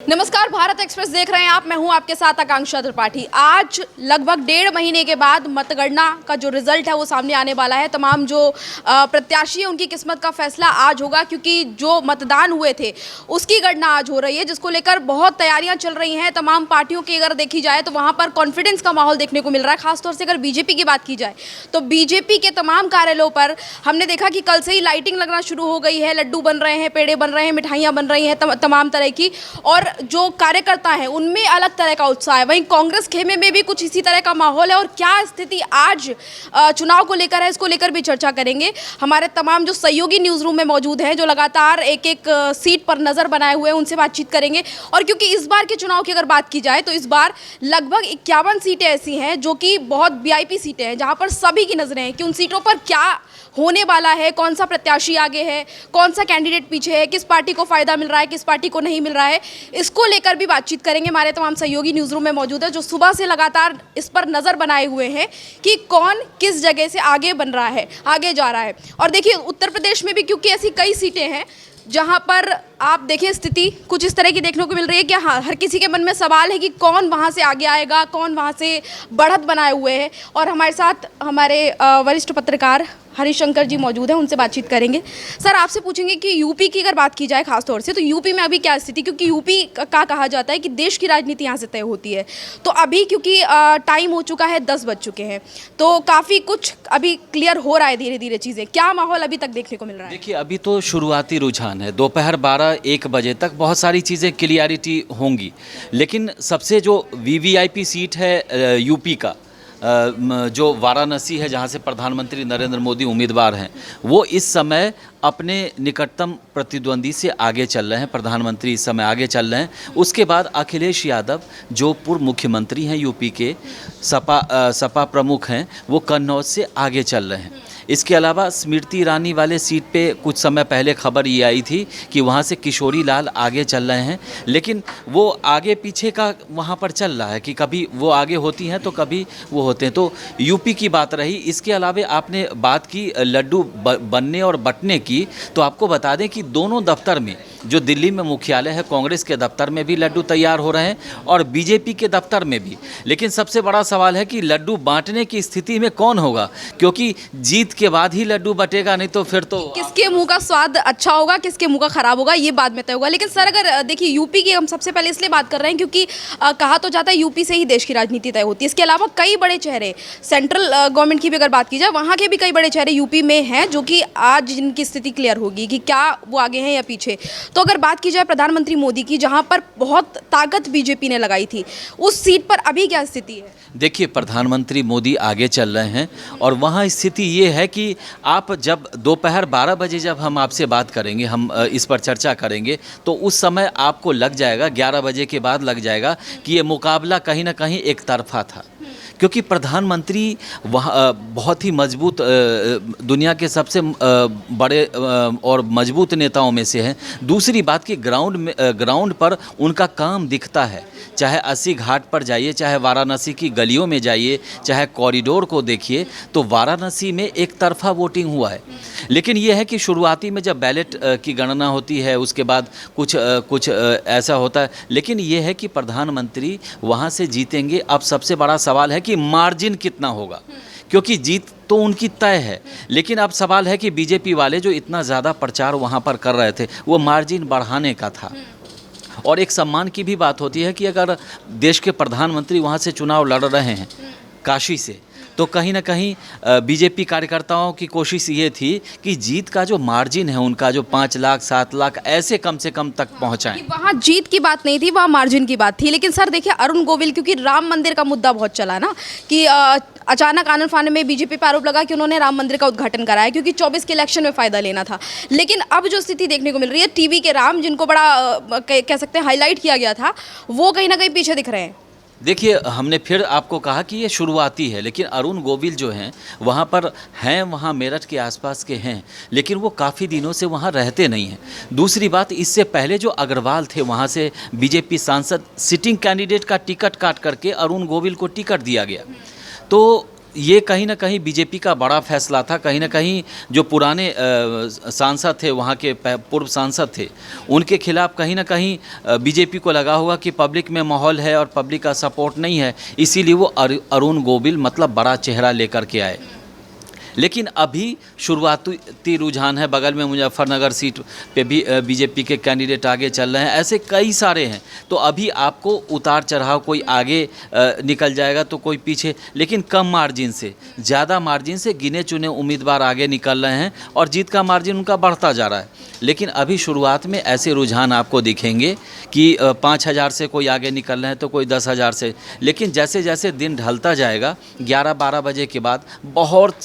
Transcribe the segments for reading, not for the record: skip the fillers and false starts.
नमस्कार, भारत एक्सप्रेस देख रहे हैं आप। मैं हूं आपके साथ आकांक्षा त्रिपाठी। आज लगभग 1.5 महीने के बाद मतगणना का जो रिजल्ट है वो सामने आने वाला है। तमाम जो प्रत्याशी हैं उनकी किस्मत का फैसला आज होगा, क्योंकि जो मतदान हुए थे उसकी गणना आज हो रही है, जिसको लेकर बहुत तैयारियां चल रही हैं। तमाम पार्टियों की अगर देखी जाए तो वहाँ पर कॉन्फिडेंस का माहौल देखने को मिल रहा है। खासतौर से अगर बीजेपी की बात की जाए तो बीजेपी के तमाम कार्यालयों पर हमने देखा कि कल से ही लाइटिंग लगना शुरू हो गई है। लड्डू बन रहे हैं, पेड़े बन रहे हैं, मिठाइयाँ बन रही हैं तमाम तरह की, और जो कार्यकर्ता हैं उनमें अलग तरह का उत्साह है। वहीं कांग्रेस खेमे में भी कुछ इसी तरह का माहौल है। और क्या स्थिति आज चुनाव को लेकर है, इसको लेकर भी चर्चा करेंगे। हमारे तमाम जो सहयोगी न्यूज़ रूम में मौजूद हैं, जो लगातार एक एक सीट पर नज़र बनाए हुए हैं, उनसे बातचीत करेंगे। और क्योंकि इस बार के चुनाव की अगर बात की जाए तो इस बार लगभग 51 सीटें ऐसी हैं जो कि बहुत वीआईपी सीटें हैं, जहाँ पर सभी की नज़रें हैं कि उन सीटों पर क्या होने वाला है, कौन सा प्रत्याशी आगे है, कौन सा कैंडिडेट पीछे है, किस पार्टी को फ़ायदा मिल रहा है, किस पार्टी को नहीं मिल रहा है। इसको लेकर भी बातचीत करेंगे। हमारे तमाम सहयोगी न्यूज़ रूम में मौजूद है, जो सुबह से लगातार इस पर नज़र बनाए हुए हैं कि कौन किस जगह से आगे बन रहा है, आगे जा रहा है। और देखिए, उत्तर प्रदेश में भी क्योंकि ऐसी कई सीटें हैं जहां पर आप देखिए स्थिति कुछ इस तरह की देखने को मिल रही है कि हाँ, हर किसी के मन में सवाल है कि कौन वहां से आगे आएगा, कौन वहां से बढ़त बनाए हुए है। और हमारे साथ हमारे वरिष्ठ पत्रकार हरिशंकर जी मौजूद हैं, उनसे बातचीत करेंगे। सर, आपसे पूछेंगे कि यूपी की अगर बात की जाए खास तौर से, तो यूपी में अभी क्या स्थिति, क्योंकि यूपी का कहा जाता है कि देश की राजनीति यहाँ से तय होती है। तो अभी क्योंकि टाइम हो चुका है, 10 बज चुके हैं, तो काफ़ी कुछ अभी क्लियर हो रहा है धीरे धीरे चीज़ें। क्या माहौल अभी तक देखने को मिल रहा है? देखिए, अभी तो शुरुआती रुझान है। दोपहर 12-1 बजे तक बहुत सारी चीज़ें क्लियरिटी होंगी, लेकिन सबसे जो वीवीआईपी सीट है यूपी का, जो वाराणसी है, जहाँ से प्रधानमंत्री नरेंद्र मोदी उम्मीदवार हैं, वो इस समय अपने निकटतम प्रतिद्वंदी से आगे चल रहे हैं। प्रधानमंत्री इस समय आगे चल रहे हैं। उसके बाद अखिलेश यादव, जो पूर्व मुख्यमंत्री हैं यूपी के, सपा प्रमुख हैं, वो कन्नौज से आगे चल रहे हैं। इसके अलावा स्मृति ईरानी वाले सीट पे कुछ समय पहले खबर ये आई थी कि वहाँ से किशोरी लाल आगे चल रहे हैं, लेकिन वो आगे पीछे का वहाँ पर चल रहा है कि कभी वो आगे होती हैं तो कभी वो होते हैं। तो यूपी की बात रही। इसके अलावा आपने बात की लड्डू बनने और बंटने की, तो आपको बता दें कि दोनों दफ्तर में, जो दिल्ली में मुख्यालय है, कांग्रेस के दफ्तर में भी लड्डू तैयार हो रहे हैं और बीजेपी के दफ्तर में भी। लेकिन सबसे बड़ा सवाल है कि लड्डू बांटने की स्थिति में कौन होगा, क्योंकि जीत के बाद ही लड्डू बटेगा, नहीं तो फिर तो किसके मुंह का स्वाद अच्छा होगा, किसके मुंह का खराब होगा, ये बाद में तय होगा। लेकिन सर, अगर देखिए यूपी की हम सबसे पहले इसलिए बात कर रहे हैं क्योंकि कहा तो जाता है यूपी से ही देश की राजनीति तय होती है। इसके अलावा कई बड़े चेहरे, सेंट्रल गवर्नमेंट की भी अगर बात की जाए, वहाँ के भी कई बड़े चेहरे यूपी में हैं, जो कि आज जिनकी स्थिति क्लियर होगी कि क्या वो आगे हैं या पीछे। तो अगर बात की जाए प्रधानमंत्री मोदी की, जहाँ पर बहुत ताकत बीजेपी ने लगाई थी, उस सीट पर अभी क्या स्थिति है? देखिए, प्रधानमंत्री मोदी आगे चल रहे हैं और वहाँ स्थिति ये है कि आप जब दोपहर 12 बजे जब हम आपसे बात करेंगे, हम इस पर चर्चा करेंगे, तो उस समय आपको लग जाएगा, 11 बजे के बाद लग जाएगा कि ये मुकाबला कहीं ना कहीं एक तरफा था। क्योंकि प्रधानमंत्री वहाँ बहुत ही मजबूत, दुनिया के सबसे बड़े और मजबूत नेताओं में से हैं। दूसरी बात कि ग्राउंड पर उनका काम दिखता है। चाहे 80 घाट पर जाइए, चाहे वाराणसी की गलियों में जाइए, चाहे कॉरिडोर को देखिए, तो वाराणसी में एक तरफा वोटिंग हुआ है। लेकिन यह है कि शुरुआती में जब बैलेट की गणना होती है, उसके बाद कुछ ऐसा होता है। लेकिन यह है कि प्रधानमंत्री वहाँ से जीतेंगे। अब सबसे बड़ा सवाल है कि मार्जिन कितना होगा, क्योंकि जीत तो उनकी तय है। लेकिन अब सवाल है कि बीजेपी वाले जो इतना ज़्यादा प्रचार वहाँ पर कर रहे थे, वो मार्जिन बढ़ाने का था। और एक सम्मान की भी बात होती है कि अगर देश के प्रधानमंत्री वहाँ से चुनाव लड़ रहे हैं काशी से, तो कहीं ना कहीं बीजेपी कार्यकर्ताओं की कोशिश ये थी कि जीत का जो मार्जिन है उनका, जो 5 लाख 7 लाख ऐसे कम से कम तक पहुंचाएं। वहाँ जीत की बात नहीं थी, वहाँ मार्जिन की बात थी। लेकिन सर देखिए, अरुण गोविल, क्योंकि राम मंदिर का मुद्दा बहुत चला ना, कि अचानक आनन फानन में बीजेपी पर आरोप लगा कि उन्होंने राम मंदिर का उद्घाटन कराया क्योंकि 24 के इलेक्शन में फ़ायदा लेना था। लेकिन अब जो स्थिति देखने को मिल रही है, टीवी के राम, जिनको बड़ा कह सकते हैं हाईलाइट किया गया था, वो कहीं ना कहीं पीछे दिख रहे हैं। देखिए, हमने फिर आपको कहा कि ये शुरुआती है, लेकिन अरुण गोविल जो हैं वहाँ पर हैं, वहाँ मेरठ के आसपास के हैं, लेकिन वो काफ़ी दिनों से वहाँ रहते नहीं हैं। दूसरी बात, इससे पहले जो अग्रवाल थे, वहाँ से बीजेपी सांसद सिटिंग कैंडिडेट का टिकट काट करके अरुण गोविल को टिकट दिया गया। तो ये कहीं ना कहीं बीजेपी का बड़ा फैसला था। कहीं ना कहीं जो पुराने सांसद थे, वहाँ के पूर्व सांसद थे, उनके खिलाफ कहीं ना कहीं बीजेपी को लगा होगा कि पब्लिक में माहौल है और पब्लिक का सपोर्ट नहीं है, इसीलिए वो अरुण गोविल मतलब बड़ा चेहरा लेकर के आए। लेकिन अभी शुरुआती रुझान है, बगल में मुजफ्फरनगर सीट पे भी बीजेपी के कैंडिडेट आगे चल रहे हैं, ऐसे कई सारे हैं। तो अभी आपको उतार चढ़ाव, कोई आगे निकल जाएगा तो कोई पीछे, लेकिन कम मार्जिन से, ज़्यादा मार्जिन से गिने चुने उम्मीदवार आगे निकल रहे हैं और जीत का मार्जिन उनका बढ़ता जा रहा है। लेकिन अभी शुरुआत में ऐसे रुझान आपको दिखेंगे कि 5,000 से कोई आगे निकल रहे हैं तो कोई 10,000 से, लेकिन जैसे जैसे दिन ढलता जाएगा 11-12 बजे के बाद बहुत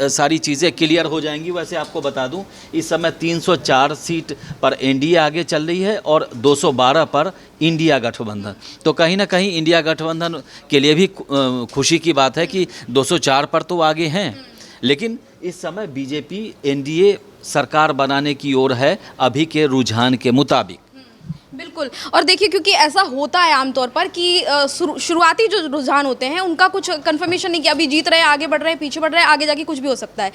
सारी चीज़ें क्लियर हो जाएंगी। वैसे आपको बता दूं, इस समय 304 सीट पर एनडीए आगे चल रही है और 212 पर इंडिया गठबंधन। तो कहीं ना कहीं इंडिया गठबंधन के लिए भी खुशी की बात है कि 204 पर तो आगे हैं, लेकिन इस समय बीजेपी एनडीए सरकार बनाने की ओर है अभी के रुझान के मुताबिक। बिल्कुल। और देखिए, क्योंकि ऐसा होता है आमतौर पर कि शुरुआती जो रुझान होते हैं उनका कुछ कंफर्मेशन नहीं कि अभी जीत रहे हैं, आगे बढ़ रहे हैं, पीछे बढ़ रहे हैं, आगे जाके कुछ भी हो सकता है।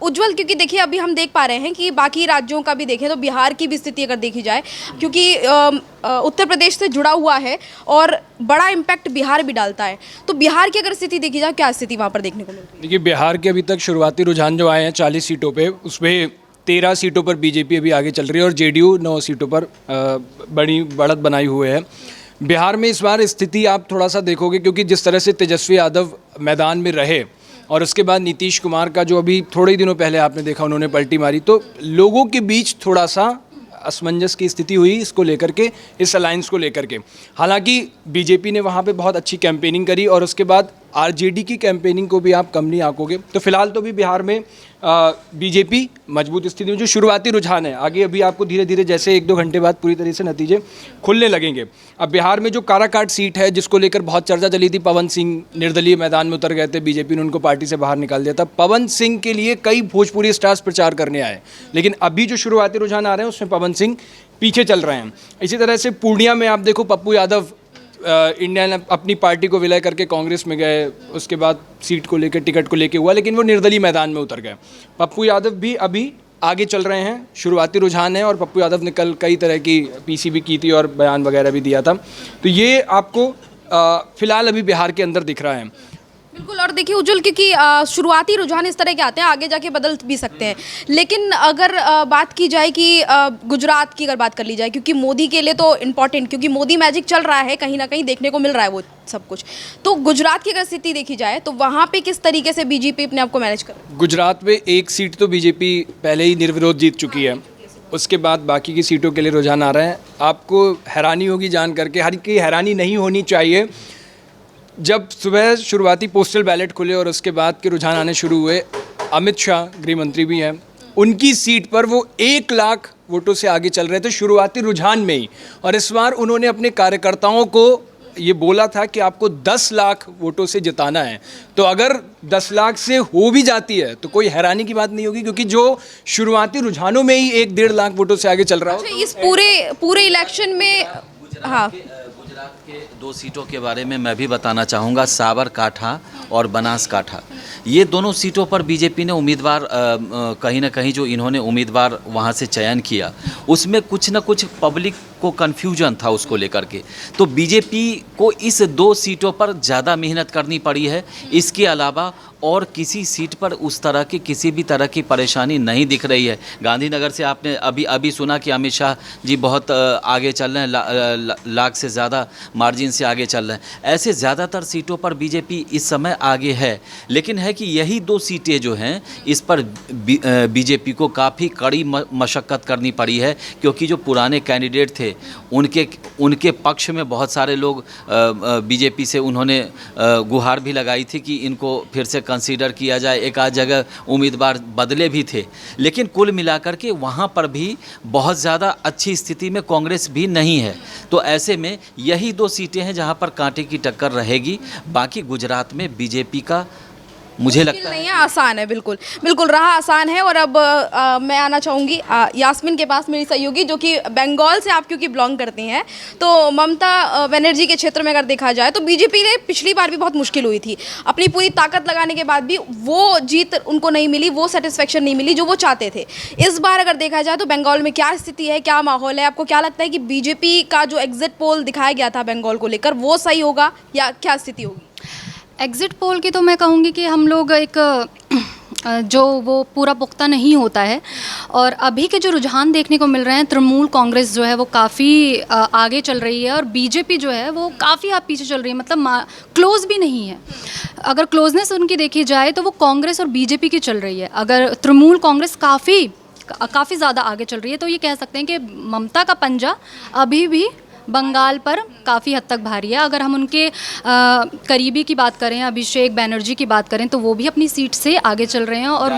उज्जवल, क्योंकि देखिए अभी हम देख पा रहे हैं कि बाकी राज्यों का भी देखें तो बिहार की भी स्थिति अगर देखी जाए, क्योंकि उत्तर प्रदेश से जुड़ा हुआ है और बड़ा इम्पैक्ट बिहार भी डालता है, तो बिहार की अगर स्थिति देखी जाए, क्या स्थिति वहाँ पर देखने को मिलती है? देखिए, बिहार के अभी तक शुरुआती रुझान जो आए हैं 40 सीटों पे, उसमें 13 सीटों पर बीजेपी अभी आगे चल रही है और जेडीयू 9 सीटों पर बड़ी बढ़त बनाई हुए है। बिहार में इस बार स्थिति आप थोड़ा सा देखोगे, क्योंकि जिस तरह से तेजस्वी यादव मैदान में रहे और उसके बाद नीतीश कुमार का जो अभी थोड़े ही दिनों पहले आपने देखा उन्होंने पलटी मारी, तो लोगों के बीच थोड़ा सा असमंजस की स्थिति हुई इसको लेकर के, इस अलायंस को लेकर के। हालांकि बीजेपी ने वहाँ पे बहुत अच्छी कैंपेनिंग करी और उसके बाद आरजेडी की कैंपेनिंग को भी आप कम नहीं आंकोगे। तो फिलहाल तो भी बिहार में बीजेपी मजबूत स्थिति में, जो शुरुआती रुझान है, आगे अभी आपको धीरे धीरे जैसे 1-2 घंटे बाद पूरी तरह से नतीजे खुलने लगेंगे। अब बिहार में जो काराकाट सीट है जिसको लेकर बहुत चर्चा चली थी, पवन सिंह निर्दलीय मैदान में उतर गए थे, बीजेपी ने उनको पार्टी से बाहर निकाल दिया था। पवन सिंह के लिए कई भोजपुरी स्टार्स प्रचार करने आए, लेकिन अभी जो शुरुआती रुझान आ रहे हैं उसमें पवन सिंह पीछे चल रहे हैं। इसी तरह से पूर्णिया में आप देखो, पप्पू यादव इंडिया ने अपनी पार्टी को विलय करके कांग्रेस में गए, उसके बाद सीट को लेकर, टिकट को लेकर हुआ, लेकिन वो निर्दलीय मैदान में उतर गए। पप्पू यादव भी अभी आगे चल रहे हैं, शुरुआती रुझान है और पप्पू यादव ने कल कई तरह की पीसी भी की थी और बयान वगैरह भी दिया था। तो ये आपको फिलहाल अभी बिहार के अंदर दिख रहा है। बिल्कुल। और देखिए उज्जवल, क्योंकि शुरुआती रुझान इस तरह के आते हैं, आगे जाके बदल भी सकते हैं, लेकिन अगर बात की जाए कि गुजरात की अगर बात कर ली जाए, क्योंकि मोदी के लिए तो इम्पॉर्टेंट, क्योंकि मोदी मैजिक चल रहा है, कहीं ना कहीं देखने को मिल रहा है वो सब कुछ, तो गुजरात की अगर स्थिति देखी जाए तो वहाँ पे किस तरीके से बीजेपी अपने आप को मैनेज कर? गुजरात में एक सीट तो बीजेपी पहले ही निर्विरोध जीत चुकी है, उसके बाद बाकी की सीटों के लिए रुझान आ रहे हैं। आपको हैरानी होगी जान करके, हर की हैरानी नहीं होनी चाहिए, जब सुबह शुरुआती पोस्टल बैलेट खुले और उसके बाद के रुझान आने शुरू हुए, अमित शाह गृह मंत्री भी हैं, उनकी सीट पर वो 1 लाख वोटों से आगे चल रहे थे शुरुआती रुझान में ही। और इस बार उन्होंने अपने कार्यकर्ताओं को ये बोला था कि आपको 10 लाख वोटों से जिताना है। तो अगर 10 लाख से हो भी जाती है तो कोई हैरानी की बात नहीं होगी, क्योंकि जो शुरुआती रुझानों में ही 1-1.5 लाख वोटों से आगे चल रहा हो। अच्छा, इस पूरे इलेक्शन में हाँ, गुजरात के 2 सीटों के बारे में मैं भी बताना चाहूँगा, साबरकांठा और बनासकांठा। ये दोनों सीटों पर बीजेपी ने उम्मीदवार कहीं ना कहीं जो इन्होंने उम्मीदवार वहाँ से चयन किया, उसमें कुछ ना कुछ पब्लिक को कन्फ्यूजन था उसको लेकर के। तो बीजेपी को इस 2 सीटों पर ज़्यादा मेहनत करनी पड़ी है। इसके अलावा और किसी सीट पर उस तरह की किसी भी तरह की परेशानी नहीं दिख रही है। गांधीनगर से आपने अभी सुना कि अमित शाह जी बहुत आगे चल रहे हैं, लाख से ज़्यादा मार्जिन से आगे चल रहे हैं। ऐसे ज़्यादातर सीटों पर बीजेपी इस समय आगे है, लेकिन है कि यही 2 सीटें जो हैं इस पर बीजेपी को काफ़ी कड़ी मशक्क़त करनी पड़ी है, क्योंकि जो पुराने कैंडिडेट थे उनके पक्ष में बहुत सारे लोग बीजेपी से उन्होंने गुहार भी लगाई थी कि इनको फिर से कंसीडर किया जाए। एक आध जगह उम्मीदवार बदले भी थे, लेकिन कुल मिलाकर के वहाँ पर भी बहुत ज़्यादा अच्छी स्थिति में कांग्रेस भी नहीं है। तो ऐसे में यही 2 सीटें हैं जहाँ पर कांटे की टक्कर रहेगी। बाकी गुजरात में बीजेपी का मुझे मुश्किल लगता है नहीं है, आसान है, बिल्कुल बिल्कुल रहा आसान है। और अब मैं आना चाहूँगी यास्मीन के पास, मेरी सहयोगी, जो कि बंगाल से आप क्योंकि बिलोंग करती हैं। तो ममता बनर्जी के क्षेत्र में अगर देखा जाए तो बीजेपी ने पिछली बार भी बहुत मुश्किल हुई थी, अपनी पूरी ताकत लगाने के बाद भी वो जीत उनको नहीं मिली, वो सेटिस्फेक्शन नहीं मिली जो वो चाहते थे। इस बार अगर देखा जाए तो बंगाल में क्या स्थिति है, क्या माहौल है? आपको क्या लगता है कि बीजेपी का जो एग्जिट पोल दिखाया गया था बंगाल को लेकर वो सही होगा या क्या स्थिति होगी? एग्ज़िट पोल की तो मैं कहूँगी कि हम लोग एक जो वो पूरा पुख्ता नहीं होता है, और अभी के जो रुझान देखने को मिल रहे हैं, तृणमूल कांग्रेस जो है वो काफ़ी आगे चल रही है और बीजेपी जो है वो काफ़ी आप पीछे चल रही है, मतलब क्लोज़ भी नहीं है। अगर क्लोजनेस उनकी देखी जाए तो वो कांग्रेस और बीजेपी की चल रही है। अगर तृणमूल कांग्रेस काफ़ी ज़्यादा आगे चल रही है तो ये कह सकते हैं कि ममता का पंजा अभी भी बंगाल पर काफ़ी हद तक भारी है। अगर हम उनके करीबी की बात करें, अभिषेक बैनर्जी की बात करें, तो वो भी अपनी सीट से आगे चल रहे हैं और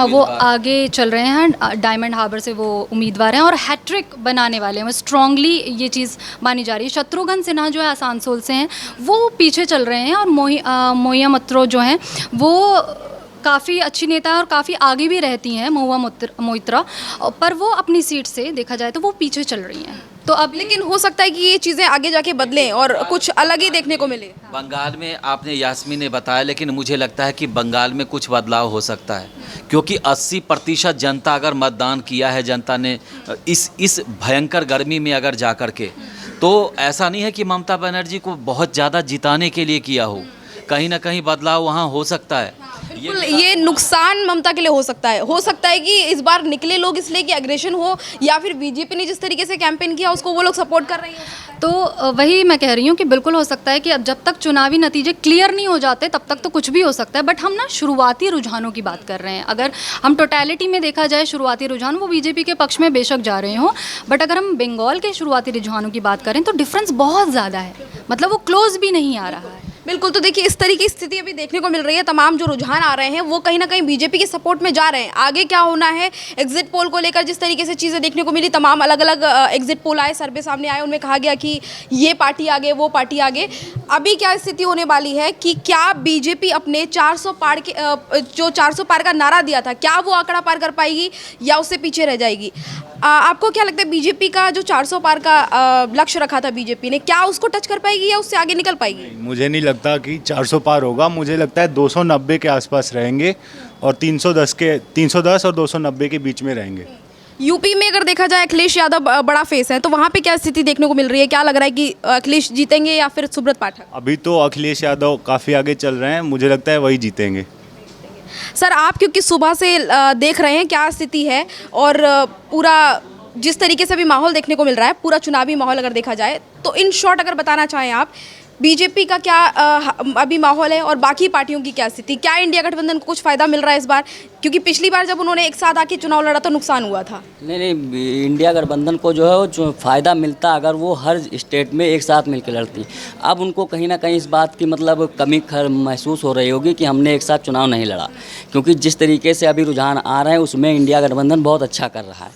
वो आगे चल रहे हैं। डायमंड हार्बर से वो उम्मीदवार हैं और हैट्रिक बनाने वाले हैं, स्ट्रांगली ये चीज़ मानी जा रही है। शत्रुघ्न सिन्हा जो है आसानसोल से हैं, वो पीछे चल रहे हैं, और मोहिया मत्रो जो हैं वो काफ़ी अच्छी नेता है और काफ़ी आगे भी रहती हैं, महुआ मोइत्रा, पर वो अपनी सीट से देखा जाए तो वो पीछे चल रही हैं। तो अब लेकिन हो सकता है कि ये चीज़ें आगे जाके बदलें और कुछ अलग ही देखने को मिले। बंगाल में आपने यास्मीन ने बताया, लेकिन मुझे लगता है कि बंगाल में कुछ बदलाव हो सकता है, क्योंकि 80% जनता अगर मतदान किया है जनता ने इस भयंकर गर्मी में अगर जा कर के, तो ऐसा नहीं है कि ममता बनर्जी को बहुत ज़्यादा जिताने के लिए किया हो, कहीं ना कहीं बदलाव वहाँ हो सकता है। बिल्कुल, ये नुकसान ममता के लिए हो सकता है कि इस बार निकले लोग इसलिए कि एग्रेशन हो, या फिर बीजेपी ने जिस तरीके से कैंपेन किया उसको वो लोग सपोर्ट कर रही हैं। तो वही मैं कह रही हूँ कि बिल्कुल हो सकता है कि अब जब तक चुनावी नतीजे क्लियर नहीं हो जाते तब तक तो कुछ भी हो सकता है। बट हम ना शुरुआती रुझानों की बात कर रहे हैं। अगर हम टोटलिटी में देखा जाए शुरुआती रुझान वो बीजेपी के पक्ष में बेशक जा रहे हों, बट अगर हम बंगाल के शुरुआती रुझानों की बात करें तो डिफरेंस बहुत ज़्यादा है, मतलब वो क्लोज भी नहीं आ रहा है। बिल्कुल, तो देखिए इस तरीके की स्थिति अभी देखने को मिल रही है। तमाम जो रुझान आ रहे हैं वो कहीं ना कहीं बीजेपी के सपोर्ट में जा रहे हैं। आगे क्या होना है एग्जिट पोल को लेकर, जिस तरीके से चीज़ें देखने को मिली, तमाम अलग अलग एग्जिट पोल आए, सर्वे सामने आए, उनमें कहा गया कि ये पार्टी आगे, वो पार्टी आगे। अभी क्या स्थिति होने वाली है कि क्या बीजेपी अपने 400 पार के जो 400 पार का नारा दिया था, क्या वो आंकड़ा पार कर पाएगी या उससे पीछे रह जाएगी? आपको क्या लगता है बीजेपी का जो 400 पार का लक्ष्य रखा था बीजेपी ने, क्या उसको टच कर पाएगी या उससे आगे निकल पाएगी? मुझे नहीं लगता कि 400 पार होगा। मुझे लगता है 290 के आसपास रहेंगे और 310 और 290 के बीच में रहेंगे। यूपी में अगर देखा जाए अखिलेश यादव बड़ा फेस है, तो वहाँ पे क्या स्थिति देखने को मिल रही है? क्या लग रहा है कि अखिलेश जीतेंगे या फिर सुब्रत पाठक? अभी तो अखिलेश यादव काफ़ी आगे चल रहे हैं, मुझे लगता है वही जीतेंगे। सर, आप क्योंकि सुबह से देख रहे हैं क्या स्थिति है और पूरा जिस तरीके से अभी माहौल देखने को मिल रहा है, पूरा चुनावी माहौल अगर देखा जाए, तो इन शॉर्ट अगर बताना चाहें आप, बीजेपी का क्या अभी माहौल है और बाकी पार्टियों की क्या स्थिति? क्या इंडिया गठबंधन को कुछ फ़ायदा मिल रहा है इस बार? क्योंकि पिछली बार जब उन्होंने एक साथ आके चुनाव लड़ा तो नुकसान हुआ था। नहीं, इंडिया गठबंधन को जो है वो फ़ायदा मिलता अगर वो हर स्टेट में एक साथ मिलकर लड़ती। अब उनको कहीं ना कहीं इस बात की मतलब कमी महसूस हो रही होगी कि हमने एक साथ चुनाव नहीं लड़ा, क्योंकि जिस तरीके से अभी रुझान आ रहे हैं उसमें इंडिया गठबंधन बहुत अच्छा कर रहा है।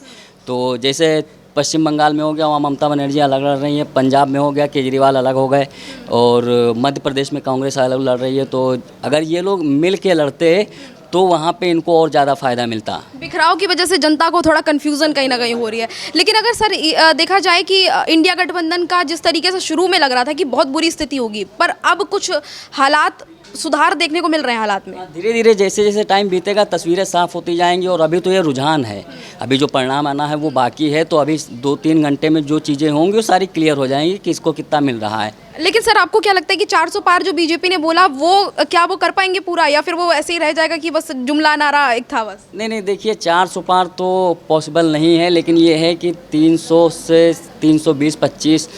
तो जैसे पश्चिम बंगाल में हो गया, वहाँ ममता बनर्जी अलग लड़ रही है, पंजाब में हो गया केजरीवाल अलग हो गए, और मध्य प्रदेश में कांग्रेस अलग लड़ रही है। तो अगर ये लोग मिल के लड़ते तो वहाँ पे इनको और ज़्यादा फ़ायदा मिलता। बिखराव की वजह से जनता को थोड़ा कन्फ्यूज़न कहीं ना कहीं हो रही है। लेकिन अगर सर देखा जाए कि इंडिया गठबंधन का जिस तरीके से शुरू में लग रहा था कि बहुत बुरी स्थिति होगी, पर अब कुछ हालात सुधार देखने को मिल रहे हैं हालात में। धीरे धीरे जैसे जैसे टाइम बीतेगा तस्वीरें साफ़ होती जाएंगी, और अभी तो ये रुझान है, अभी जो परिणाम आना है वो बाकी है। तो अभी 2-3 घंटे में जो चीज़ें होंगी वो सारी क्लियर हो जाएंगी कि इसको कितना मिल रहा है। लेकिन सर आपको क्या लगता है कि 400 पार जो बीजेपी ने बोला वो क्या वो कर पाएंगे पूरा, या फिर वो ऐसे ही रह जाएगा कि बस जुमला नारा एक था बस? नहीं, देखिए 400 पार तो पॉसिबल नहीं है, लेकिन ये है कि 300 से 320, 25,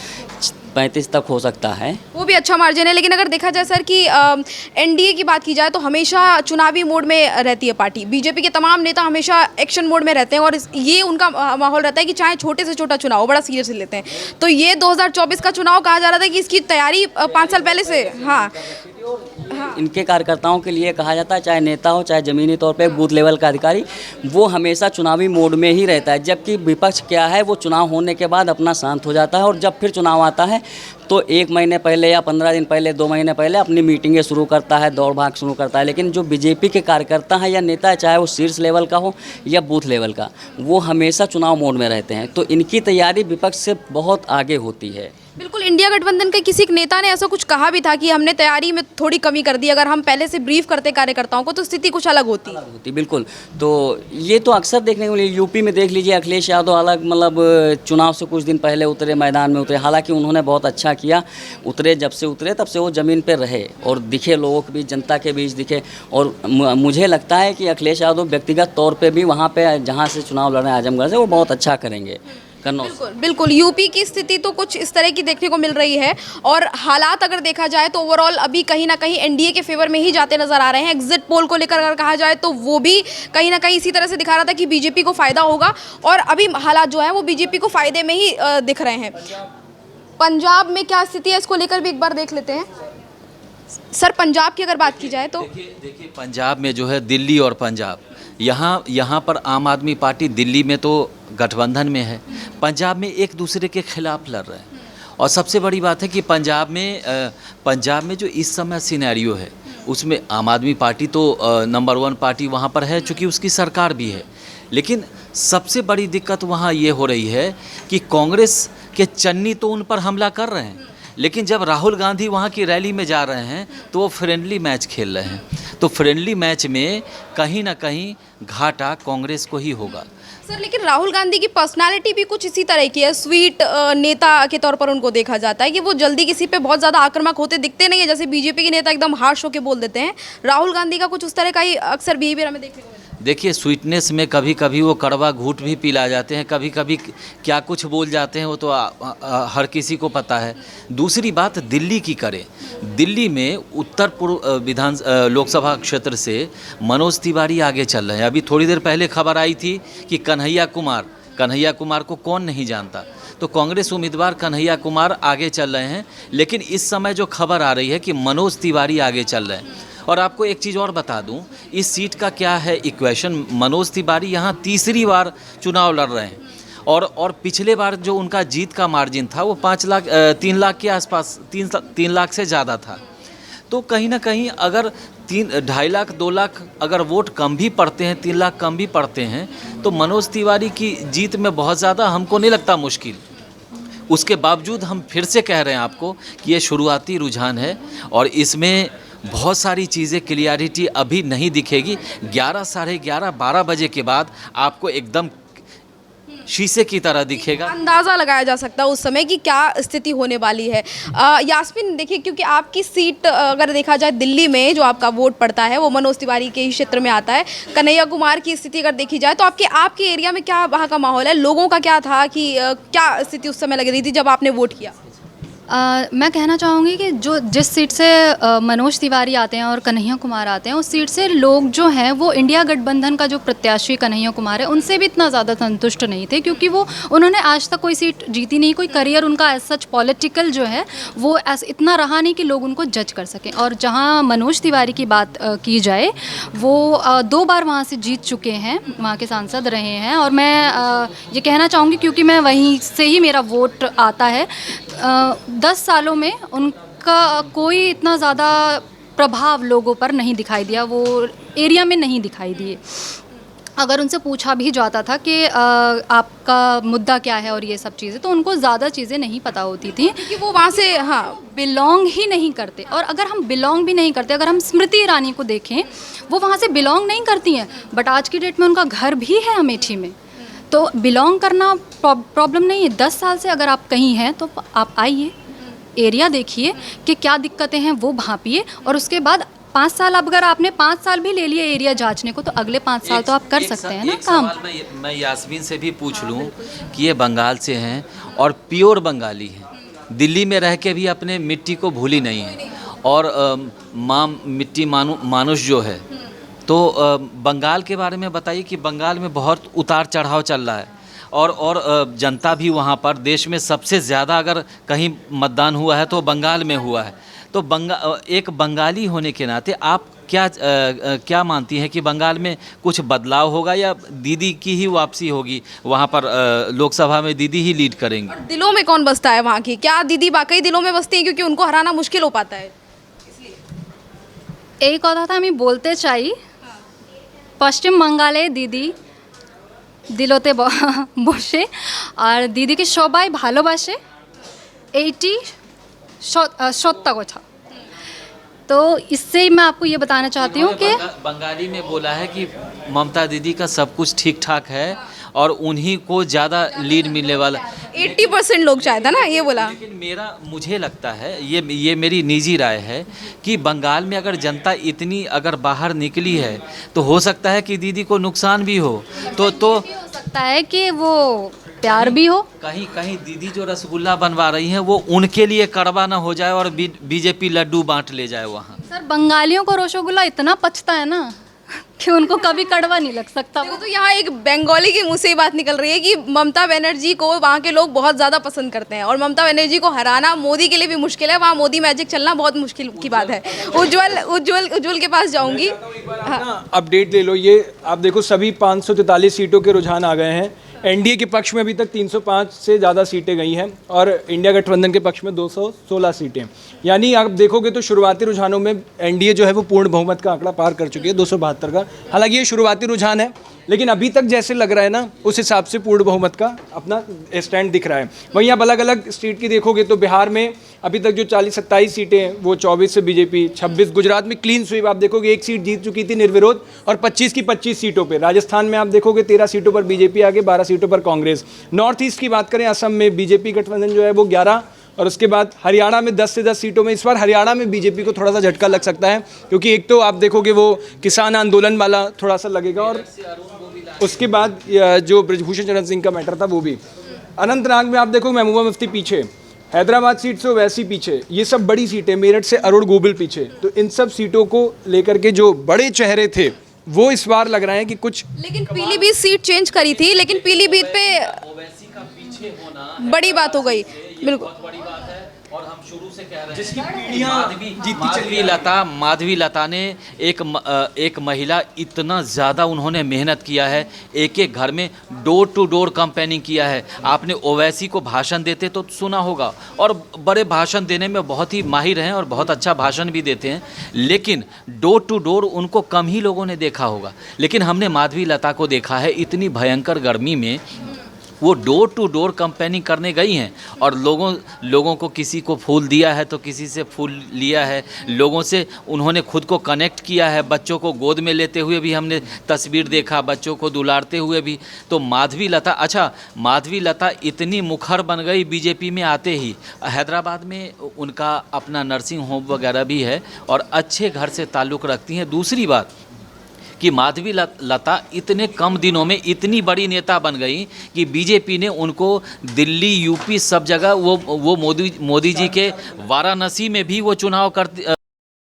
35 तक हो सकता है, वो भी अच्छा मार्जिन है। लेकिन अगर देखा जाए सर कि एनडीए की बात की जाए तो हमेशा चुनावी मोड में रहती है पार्टी। बीजेपी के तमाम नेता हमेशा एक्शन मोड में रहते हैं और ये उनका माहौल रहता है कि चाहे छोटे से छोटा चुनाव बड़ा सीरियस लेते हैं। तो ये 2024 का चुनाव कहा जा रहा था कि इसकी तैयारी 5 साल पहले से। हाँ, इनके कार्यकर्ताओं के लिए कहा जाता है, चाहे नेता हो चाहे ज़मीनी तौर पे बूथ लेवल का अधिकारी, वो हमेशा चुनावी मोड में ही रहता है। जबकि विपक्ष क्या है, वो चुनाव होने के बाद अपना शांत हो जाता है और जब फिर चुनाव आता है तो 1 महीने पहले या 15 दिन पहले, 2 महीने पहले अपनी मीटिंगें शुरू करता है, दौड़ भाग शुरू करता है। लेकिन जो बीजेपी के कार्यकर्ता हैं या नेता है, चाहे वो शीर्ष लेवल का हो या बूथ लेवल का, वो हमेशा चुनाव मोड में रहते हैं। तो इनकी तैयारी विपक्ष से बहुत आगे होती है। बिल्कुल, इंडिया गठबंधन के किसी एक नेता ने ऐसा कुछ कहा भी था कि हमने तैयारी में थोड़ी कमी कर दी, अगर हम पहले से ब्रीफ करते कार्यकर्ताओं को तो स्थिति कुछ अलग होती। बिल्कुल, तो ये तो अक्सर देखने को मिली। यूपी में देख लीजिए, अखिलेश यादव अलग मतलब चुनाव से कुछ दिन पहले उतरे, मैदान में उतरे, हालांकि उन्होंने बहुत अच्छा किया। उतरे, जब से उतरे तब से वो ज़मीन पर रहे और दिखे, लोगों के बीच, जनता के बीच दिखे। और मुझे लगता है कि अखिलेश यादव व्यक्तिगत तौर पर भी वहाँ पर जहाँ से चुनाव लड़ रहे हैं आजमगढ़ से, वो बहुत अच्छा करेंगे। बिल्कुल बिल्कुल, यूपी की स्थिति तो कुछ इस तरह की देखने को मिल रही है और हालात अगर देखा जाए तो ओवरऑल अभी कहीं ना कहीं एनडीए के फेवर में ही जाते नजर आ रहे हैं। एग्जिट पोल को लेकर अगर कहा जाए तो वो भी कहीं ना कहीं इसी तरह से दिखा रहा था कि बीजेपी को फायदा होगा और अभी हालात जो है वो बीजेपी को फायदे में ही दिख रहे हैं। पंजाब में क्या स्थिति है, इसको लेकर भी एक बार देख लेते हैं। सर, पंजाब की अगर बात की जाए तो देखिए पंजाब में जो है, दिल्ली और पंजाब, यहाँ पर आम आदमी पार्टी दिल्ली में तो गठबंधन में है, पंजाब में एक दूसरे के खिलाफ लड़ रहे हैं। और सबसे बड़ी बात है कि पंजाब में जो इस समय सिनेरियो है उसमें आम आदमी पार्टी तो नंबर 1 पार्टी वहाँ पर है, चूँकि उसकी सरकार भी है। लेकिन सबसे बड़ी दिक्कत वहाँ ये हो रही है कि कांग्रेस के चन्नी तो उन पर हमला कर रहे हैं, लेकिन जब राहुल गांधी वहाँ की रैली में जा रहे हैं तो वो फ्रेंडली मैच खेल रहे हैं। तो फ्रेंडली मैच में कहीं ना कहीं घाटा कांग्रेस को ही होगा। सर, लेकिन राहुल गांधी की पर्सनालिटी भी कुछ इसी तरह की है। स्वीट नेता के तौर पर उनको देखा जाता है कि वो जल्दी किसी पे बहुत ज़्यादा आक्रामक होते दिखते नहीं है, जैसे बीजेपी के नेता एकदम हार्श होकर बोल देते हैं। राहुल गांधी का कुछ उस तरह का ही अक्सर बिहेवियर हमें देखने को मिलता है। देखिए, स्वीटनेस में कभी कभी वो कड़वा घूंट भी पिला जाते हैं, कभी कभी क्या कुछ बोल जाते हैं, वो तो हर किसी को पता है। दूसरी बात दिल्ली की करें, दिल्ली में उत्तर पूर्व लोकसभा क्षेत्र से मनोज तिवारी आगे चल रहे हैं। अभी थोड़ी देर पहले खबर आई थी कि कन्हैया कुमार को कौन नहीं जानता, तो कांग्रेस उम्मीदवार कन्हैया कुमार आगे चल रहे हैं। लेकिन इस समय जो खबर आ रही है कि मनोज तिवारी आगे चल रहे हैं। और आपको एक चीज़ और बता दूं, इस सीट का क्या है इक्वेशन। मनोज तिवारी यहाँ तीसरी बार चुनाव लड़ रहे हैं और पिछले बार जो उनका जीत का मार्जिन था वो 3 लाख के आसपास, 3 लाख से ज़्यादा था। तो कहीं ना कहीं अगर 2.5 लाख 2 लाख अगर वोट कम भी पड़ते हैं, 3 लाख कम भी पड़ते हैं, तो मनोज तिवारी की जीत में बहुत ज़्यादा हमको नहीं लगता मुश्किल। उसके बावजूद हम फिर से कह रहे हैं आपको कि ये शुरुआती रुझान है और इसमें बहुत सारी चीज़ें क्लियरिटी अभी नहीं दिखेगी। 11, साढ़े 11, 12 बजे के बाद आपको एकदम शीशे की तरह दिखेगा। अंदाज़ा लगाया जा सकता है उस समय कि क्या स्थिति होने वाली है। यास्मीन, देखिए, क्योंकि आपकी सीट अगर देखा जाए दिल्ली में जो आपका वोट पड़ता है वो मनोज तिवारी के ही क्षेत्र में आता है। कन्हैया कुमार की स्थिति अगर देखी जाए तो आपके एरिया में क्या वहाँ का माहौल है, लोगों का क्या था, कि क्या स्थिति उस समय लग रही थी जब आपने वोट किया? मैं कहना चाहूँगी कि जिस सीट से मनोज तिवारी आते हैं और कन्हैया कुमार आते हैं, उस सीट से लोग जो हैं वो इंडिया गठबंधन का जो प्रत्याशी कन्हैया कुमार है उनसे भी इतना ज़्यादा संतुष्ट नहीं थे, क्योंकि वो उन्होंने आज तक कोई सीट जीती नहीं, कोई करियर उनका एज सच पॉलिटिकल जो है वो इतना रहा नहीं कि लोग उनको जज कर सकें। और जहाँ मनोज तिवारी की बात की जाए, वो 2 बार वहाँ से जीत चुके हैं, वहाँ के सांसद रहे हैं। और मैं ये कहना चाहूँगी, क्योंकि मैं वहीं से ही मेरा वोट आता है, 10 सालों में उनका कोई इतना ज़्यादा प्रभाव लोगों पर नहीं दिखाई दिया, वो एरिया में नहीं दिखाई दिए। अगर उनसे पूछा भी जाता था कि आपका मुद्दा क्या है और ये सब चीज़ें, तो उनको ज़्यादा चीज़ें नहीं पता होती थी, क्योंकि वो वहाँ से बिलोंग ही नहीं करते। और अगर हम बिलोंग भी नहीं करते, अगर हम स्मृति ईरानी को देखें, वो वहाँ से बिलोंग नहीं करती हैं, बट आज की डेट में उनका घर भी है अमेठी में। तो बिलोंग करना प्रॉब्लम नहीं है। 10 साल से अगर आप कहीं हैं तो आप आइए, एरिया देखिए कि क्या दिक्कतें हैं, वो भांपिए, और उसके बाद 5 साल, अब अगर आपने 5 साल भी ले लिए एरिया जांचने को, तो अगले 5 साल तो आप कर सकते हैं ना काम। मैं यास्मीन से भी पूछ लूं कि ये बंगाल से हैं और प्योर बंगाली हैं, दिल्ली में रह के भी अपने मिट्टी को भूली नहीं है, और मिट्टी मानुष जो है, तो बंगाल के बारे में बताइए कि बंगाल में बहुत उतार चढ़ाव चल रहा है जनता भी वहाँ पर देश में सबसे ज़्यादा अगर कहीं मतदान हुआ है तो बंगाल में हुआ है। तो एक बंगाली होने के नाते आप क्या मानती हैं कि बंगाल में कुछ बदलाव होगा या दीदी की ही वापसी होगी, वहाँ पर लोकसभा में दीदी ही लीड करेंगी? दिलों में कौन बसता है वहाँ की? क्या दीदी वाकई दिलों में बसती हैं, क्योंकि उनको हराना मुश्किल हो पाता है? এই কথাটা আমি বলতে চাই, পশ্চিম বাঙ্গালে দিদি দিলতে বসে আর দিদিকে সবাই ভালোবাসে, এইটি সত্য কথা। तो इससे मैं आपको ये बताना चाहती हूँ कि बंगाली में बोला है कि ममता दीदी का सब कुछ ठीक ठाक है और उन्हीं को ज़्यादा लीड मिलने वाला 80% लोग चाहते हैं ना, ये बोला। लेकिन मुझे लगता है, ये मेरी निजी राय है कि बंगाल में अगर जनता इतनी अगर बाहर निकली है तो हो सकता है कि दीदी को नुकसान भी हो। तो हो सकता है कि वो प्यार भी हो, कहीं कहीं दीदी जो रसगुल्ला बनवा रही हैं वो उनके लिए कड़वा ना हो जाए और बीजेपी लड्डू बांट ले जाए वहाँ। सर बंगालियों को रसगुल्ला इतना पचता है ना कि उनको कभी कड़वा नहीं लग सकता। देखो, तो यहाँ एक बंगाली की मुंह से ही बात निकल रही है कि ममता बनर्जी को वहाँ के लोग बहुत ज़्यादा पसंद करते हैं और ममता बनर्जी को हराना मोदी के लिए भी मुश्किल है। वहाँ मोदी मैजिक चलना बहुत मुश्किल की बात है। उज्जवल के पास जाऊंगी। हाँ, अपडेट ले लो। ये आप देखो, सभी 543 सीटों के रुझान आ गए हैं। एनडीए के पक्ष में अभी तक 305 से ज़्यादा सीटें गई हैं और इंडिया गठबंधन के पक्ष में 216 सीटें। यानी आप देखोगे तो शुरुआती रुझानों में एनडीए जो है वो पूर्ण बहुमत का आंकड़ा पार कर चुकी है, 272 का। हालांकि ये शुरुआती रुझान है, लेकिन अभी तक जैसे लग रहा है ना, उस हिसाब से पूर्ण बहुमत का अपना स्टैंड दिख रहा है। वहीं आप अलग अलग स्टेट की देखोगे तो बिहार में अभी तक जो 40-27 सीटें हैं वो 24 से बीजेपी, 26। गुजरात में क्लीन स्वीप आप देखोगे, 1 सीट जीत चुकी थी निर्विरोध और 25 की 25 सीटों पे। राजस्थान में आप देखोगे 13 सीटों पर बीजेपी आगे, 12 सीटों पर कांग्रेस। नॉर्थ ईस्ट की बात करें, असम में बीजेपी गठबंधन जो है वो 11 और उसके बाद हरियाणा में 10 से 10 सीटों में। इस बार हरियाणा में बीजेपी को थोड़ा सा झटका लग सकता है, क्योंकि एक तो आप देखोगे वो किसान आंदोलन वाला थोड़ा सा लगेगा और उसके बाद जो ब्रजभूषण चरण सिंह का मैटर था वो भी। अनंतनाग में आप देखो महबूबा मुफ्ती पीछे, हैदराबाद सीट से वैसी पीछे, ये सब बड़ी सीटें। मेरठ से अरुण गोविल पीछे। तो इन सब सीटों को लेकर के जो बड़े चेहरे थे वो इस बार लग रहा है कि कुछ। लेकिन पीलीभीत सीट चेंज करी थी, लेकिन पीलीभीत पे ओवैसी का पीछे होना बड़ी बात हो गई। बिल्कुल बड़ी बात है और हम शुरू से कह रहे हैं जिसकी माधवी लता ने एक महिला इतना ज़्यादा उन्होंने मेहनत किया है, एक एक घर में डोर टू डोर कैंपेनिंग किया है। आपने ओवैसी को भाषण देते तो सुना होगा और बड़े भाषण देने में बहुत ही माहिर हैं और बहुत अच्छा भाषण भी देते हैं, लेकिन डोर टू डोर उनको कम ही लोगों ने देखा होगा। लेकिन हमने माधवी लता को देखा है इतनी भयंकर गर्मी में वो डोर टू डोर कैंपेनिंग करने गई हैं और लोगों को किसी को फूल दिया है तो किसी से फूल लिया है, लोगों से उन्होंने खुद को कनेक्ट किया है। बच्चों को गोद में लेते हुए भी हमने तस्वीर देखा, बच्चों को दुलारते हुए भी। तो माधवी लता इतनी मुखर बन गई बीजेपी में आते ही। हैदराबाद में उनका अपना नर्सिंग होम वगैरह भी है और अच्छे घर से ताल्लुक़ रखती हैं। दूसरी बात कि माधवी लता इतने कम दिनों में इतनी बड़ी नेता बन गई कि बीजेपी ने उनको दिल्ली, यूपी सब जगह वो मोदी जी के वाराणसी में भी वो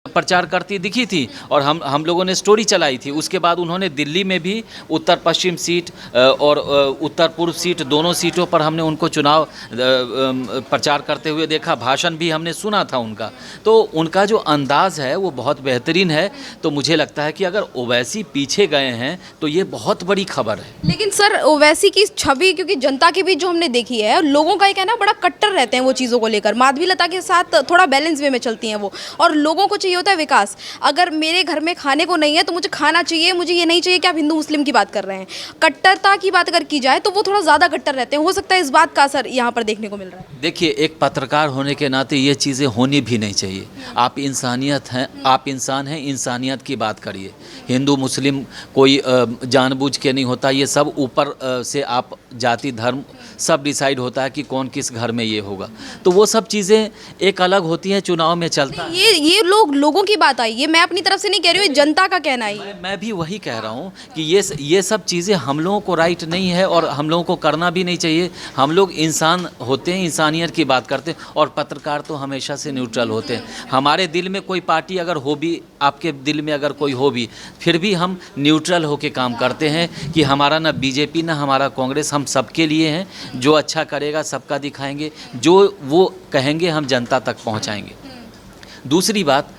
प्रचार करती दिखी थी और हम लोगों ने स्टोरी चलाई थी। उसके बाद उन्होंने दिल्ली में भी उत्तर पश्चिम सीट और उत्तर पूर्व सीट, दोनों सीटों पर हमने उनको चुनाव प्रचार करते हुए देखा, भाषण भी हमने सुना था उनका। तो उनका जो अंदाज़ है वो बहुत बेहतरीन है। तो मुझे लगता है कि अगर ओवैसी पीछे गए हैं तो ये बहुत बड़ी खबर है। लेकिन सर ओवैसी की छवि क्योंकि जनता के बीच जो हमने देखी है, लोगों का ये कहना बड़ा कट्टर रहते हैं वो चीज़ों को लेकर। माधवी लता के साथ थोड़ा बैलेंस वे में चलती हैं वो, और लोगों को चाहिए होता है विकास। अगर मेरे घर में खाने को नहीं है तो मुझे खाना चाहिए, मुझे ये नहीं चाहिए कि आप हिंदू मुस्लिम की बात कर रहे हैं। कट्टरता की बात अगर की जाए तो वो थोड़ा ज़्यादा कट्टर रहते हैं। हो सकता है इस बात का असर यहाँ पर देखने को मिल रहा है। देखिए, एक पत्रकार होने के नाते ये चीज़ें होनी भी नहीं चाहिए। आप इंसानियत हैं, आप इंसान हैं, इंसानियत की बात करिए। हिंदू मुस्लिम कोई जानबूझ के नहीं होता, ये सब ऊपर से आप जाति धर्म सब डिसाइड होता है कि कौन किस घर में ये होगा। तो वो सब चीज़ें एक अलग होती हैं, चुनाव में चलता है। ये लोगों की बात आई, ये मैं अपनी तरफ से नहीं कह रही हूँ, ये जनता का कहना है ये। मैं भी वही कह रहा हूँ कि ये सब चीज़ें हम लोगों को राइट नहीं है और हम लोगों को करना भी नहीं चाहिए। हम लोग इंसान होते हैं, इंसानियत की बात करते हैं, और पत्रकार तो हमेशा से न्यूट्रल होते हैं। हमारे दिल में कोई पार्टी अगर हो भी, आपके दिल में अगर कोई हो भी, फिर भी हम न्यूट्रल होकर काम करते हैं कि हमारा ना बीजेपी ना हमारा कांग्रेस, हम सबके लिए हैं। जो अच्छा करेगा सबका दिखाएंगे, जो वो कहेंगे हम जनता तक पहुंचाएंगे। दूसरी बात,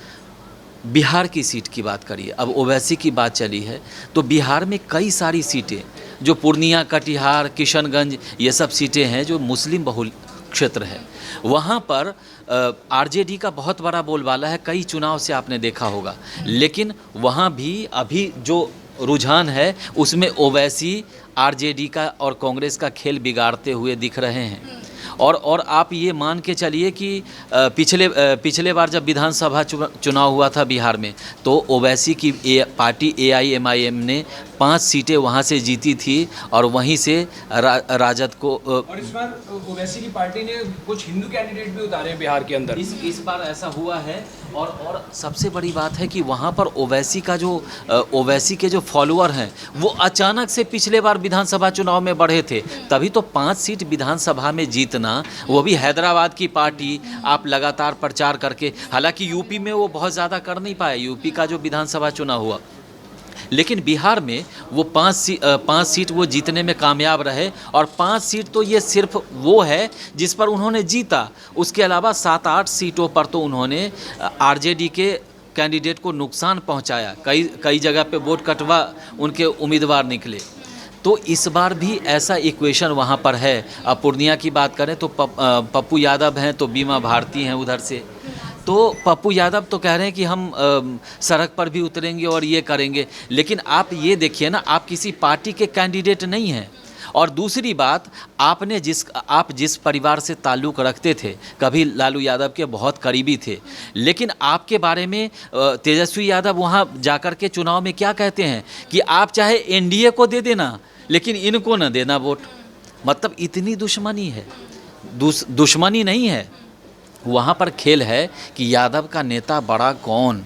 बिहार की सीट की बात करिए। अब ओवैसी की बात चली है तो बिहार में कई सारी सीटें, जो पूर्णिया, कटिहार, किशनगंज, ये सब सीटें हैं जो मुस्लिम बहुल क्षेत्र है। वहाँ पर आरजेडी का बहुत बड़ा बोलबाला है, कई चुनाव से आपने देखा होगा। लेकिन वहाँ भी अभी जो रुझान है उसमें ओवैसी आरजेडी का और कांग्रेस का खेल बिगाड़ते हुए दिख रहे हैं। और आप ये मान के चलिए कि पिछले बार जब विधानसभा चुनाव हुआ था बिहार में, तो ओवैसी की पार्टी AIMIM ने 5 सीटें वहाँ से जीती थी और वहीं से राजद को और इस बार ओवैसी की पार्टी ने कुछ हिंदू कैंडिडेट भी उतारे बिहार के अंदर। इस बार ऐसा हुआ है। और सबसे बड़ी बात है कि वहाँ पर ओवैसी के जो फॉलोअर हैं वो अचानक से पिछले बार विधानसभा चुनाव में बढ़े थे, तभी तो 5 सीट विधानसभा में जीतना, वो भी हैदराबाद की पार्टी, आप लगातार प्रचार करके। हालांकि यूपी में वो बहुत ज़्यादा कर नहीं पाए, यूपी का जो विधानसभा चुनाव हुआ, लेकिन बिहार में वो 5 सीट वो जीतने में कामयाब रहे। और 5 सीट तो ये सिर्फ वो है जिस पर उन्होंने जीता, उसके अलावा 7-8 सीटों पर तो उन्होंने आरजेडी के कैंडिडेट को नुकसान पहुंचाया। कई जगह पे वोट कटवा उनके उम्मीदवार निकले। तो इस बार भी ऐसा इक्वेशन वहाँ पर है। अब पूर्णिया की बात करें तो पप्पू यादव हैं, तो बीमा भारती हैं उधर से। तो पप्पू यादव तो कह रहे हैं कि हम सड़क पर भी उतरेंगे और ये करेंगे। लेकिन आप ये देखिए ना, आप किसी पार्टी के कैंडिडेट नहीं हैं। और दूसरी बात, आप जिस परिवार से ताल्लुक़ रखते थे, कभी लालू यादव के बहुत करीबी थे, लेकिन आपके बारे में तेजस्वी यादव वहाँ जाकर के चुनाव में क्या कहते हैं कि आप चाहे एनडीए को दे देना लेकिन इनको न देना वोट। मतलब इतनी दुश्मनी है। दुश्मनी नहीं है, वहाँ पर खेल है कि यादव का नेता बड़ा कौन,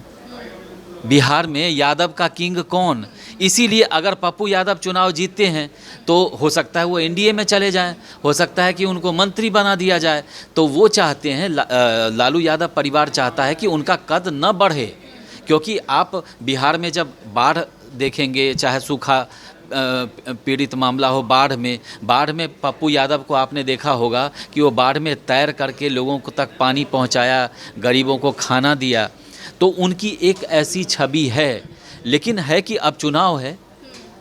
बिहार में यादव का किंग कौन। इसीलिए अगर पप्पू यादव चुनाव जीतते हैं तो हो सकता है वो एनडीए में चले जाएं, हो सकता है कि उनको मंत्री बना दिया जाए। तो वो चाहते हैं, लालू यादव परिवार चाहता है कि उनका कद न बढ़े, क्योंकि आप बिहार में जब बाढ़ देखेंगे, चाहे सूखा पीड़ित मामला हो, बाढ़ में पप्पू यादव को आपने देखा होगा कि वो बाढ़ में तैर करके लोगों को तक पानी पहुंचाया, गरीबों को खाना दिया। तो उनकी एक ऐसी छवि है। लेकिन है कि अब चुनाव है,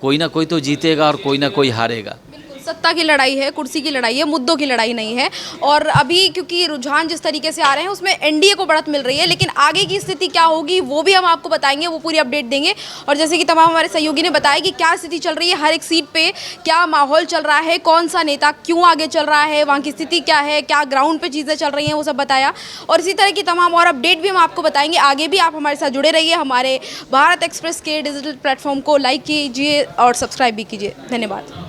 कोई ना कोई तो जीतेगा और कोई ना कोई हारेगा। सत्ता की लड़ाई है, कुर्सी की लड़ाई है, मुद्दों की लड़ाई नहीं है। और अभी क्योंकि रुझान जिस तरीके से आ रहे हैं उसमें एनडीए को बढ़त मिल रही है, लेकिन आगे की स्थिति क्या होगी वो भी हम आपको बताएंगे, वो पूरी अपडेट देंगे। और जैसे कि तमाम हमारे सहयोगी ने बताया कि क्या स्थिति चल रही है, हर एक सीट पे क्या माहौल चल रहा है, कौन सा नेता क्यों आगे चल रहा है, वहाँ की स्थिति क्या है, क्या ग्राउंड पर चीज़ें चल रही हैं, वो सब बताया। और इसी तरह की तमाम और अपडेट भी हम आपको बताएंगे। आगे भी आप हमारे साथ जुड़े रहिए, हमारे भारत एक्सप्रेस के डिजिटल प्लेटफॉर्म को लाइक कीजिए और सब्सक्राइब भी कीजिए। धन्यवाद।